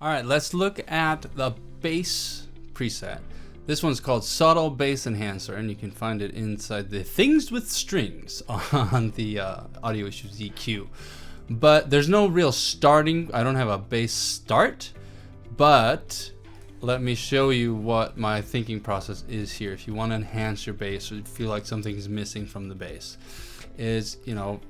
All right, let's look at the bass preset. This one's called Subtle Bass Enhancer, and you can find it inside the Things with Strings on the Audio Issues EQ. But there's no real starting. I don't have a bass start, but let me show you what my thinking process is here. If you want to enhance your bass or you feel like something's missing from the bass, is,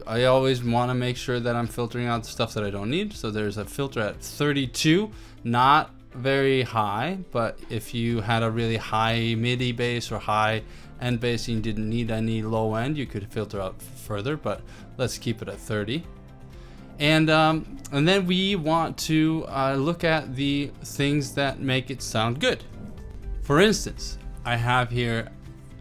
I always want to make sure that I'm filtering out the stuff that I don't need. So there's a filter at 32, not very high, but if you had a really high MIDI bass or high end bass and you didn't need any low end, you could filter out further, but let's keep it at 30. And then we want to look at the things that make it sound good. For instance, I have here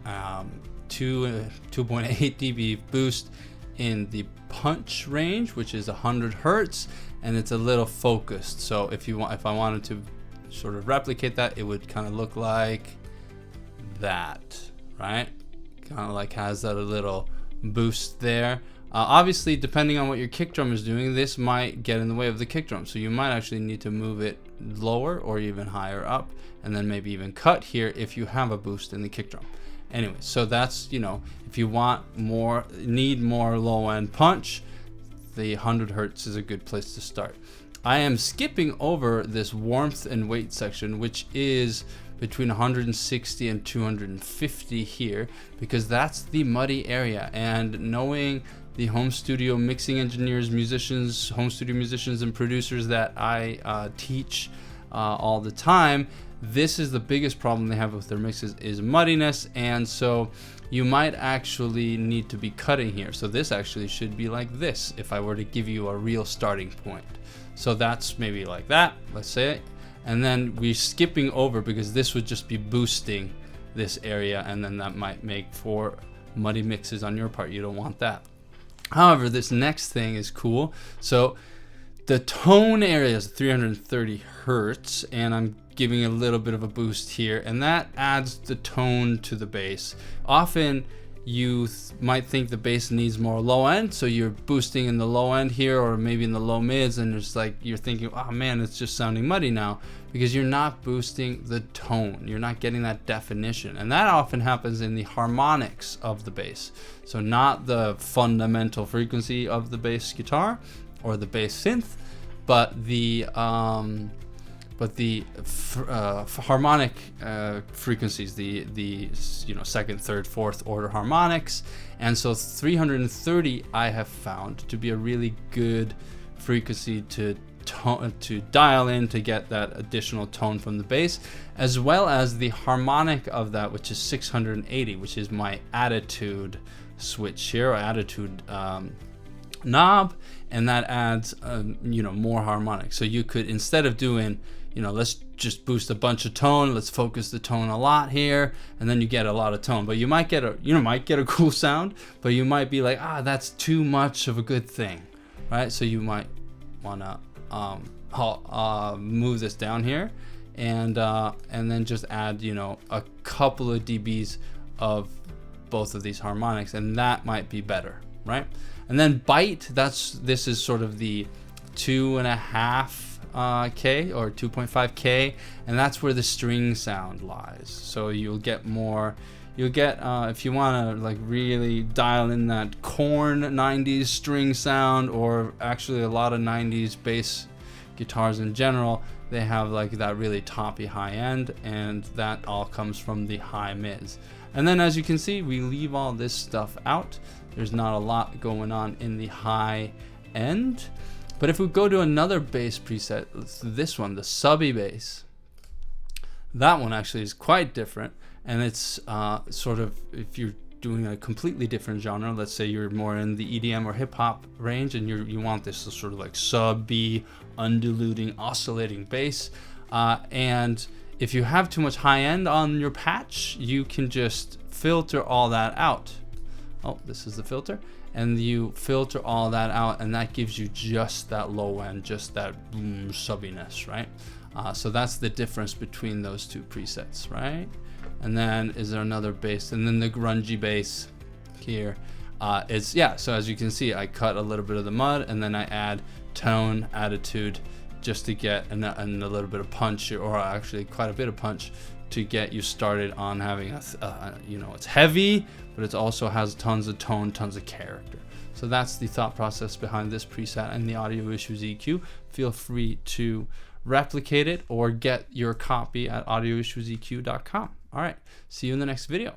2.8 dB boost in the punch range, which is 100 Hertz, and it's a little focused. So if I wanted to sort of replicate that, it would kind of look like that, right? Kind of like has that a little boost there. Obviously, depending on what your kick drum is doing, this might get in the way of the kick drum. So you might actually need to move it lower or even higher up, and then maybe even cut here if you have a boost in the kick drum. Anyway, so that's, if you need more low end punch, the 100 Hertz is a good place to start. I am skipping over this warmth and weight section, which is between 160 and 250 here, because that's the muddy area. And knowing the home studio mixing engineers, musicians, home studio musicians and producers that I teach all the time, this is the biggest problem they have with their mixes, is muddiness. And so you might actually need to be cutting here. So this actually should be like this if I were to give you a real starting point. So that's maybe like that, let's say. And then we're skipping over because this would just be boosting this area, and then that might make for muddy mixes on your part. You don't want that. However, this next thing is cool. So the tone area is 330 Hertz, and I'm giving a little bit of a boost here, and that adds the tone to the bass. Often you might think the bass needs more low end, so you're boosting in the low end here, or maybe in the low mids, and it's like you're thinking, oh man, it's just sounding muddy now, because you're not boosting the tone. You're not getting that definition, and that often happens in the harmonics of the bass. So not the fundamental frequency of the bass guitar or the bass synth, but the harmonic frequencies, the second, third, fourth order harmonics. And so 330 I have found to be a really good frequency to dial in to get that additional tone from the bass, as well as the harmonic of that, which is 680, which is my attitude switch here, or attitude knob, and that adds more harmonic. So you could, instead of doing, let's just boost a bunch of tone, let's focus the tone a lot here, and then you get a lot of tone. But you might get a cool sound, but you might be like, that's too much of a good thing, right? So you might wanna move this down here, and then just add a couple of dBs of both of these harmonics, and that might be better, right? And then bite, this is sort of the 2.5 K or 2.5 K, and that's where the string sound lies. So you'll get if you want to like really dial in that Korn 90s string sound, or actually a lot of 90s bass guitars in general, they have like that really toppy high end, and that all comes from the high mids. And then as you can see, we leave all this stuff out. There's not a lot going on in the high end. But if we go to another bass preset, this one, the subby bass, that one actually is quite different. And it's sort of, if you're doing a completely different genre, let's say you're more in the EDM or hip hop range, and you want this sort of like sub-B, undulating, oscillating bass. And if you have too much high end on your patch, you can just filter all that out. Oh, this is the filter. And you filter all that out, and that gives you just that low end, just that boom subbiness, right? So that's the difference between those two presets, right? And then is there another bass? And then the grungy bass here so as you can see, I cut a little bit of the mud, and then I add tone, attitude just to get and a little bit of punch, or actually quite a bit of punch, to get you started on having you know, it's heavy, but it also has tons of tone, tons of character. So that's the thought process behind this preset and the Audio Issues EQ. Feel free to replicate it or get your copy at audioissueseq.com. All right, see you in the next video.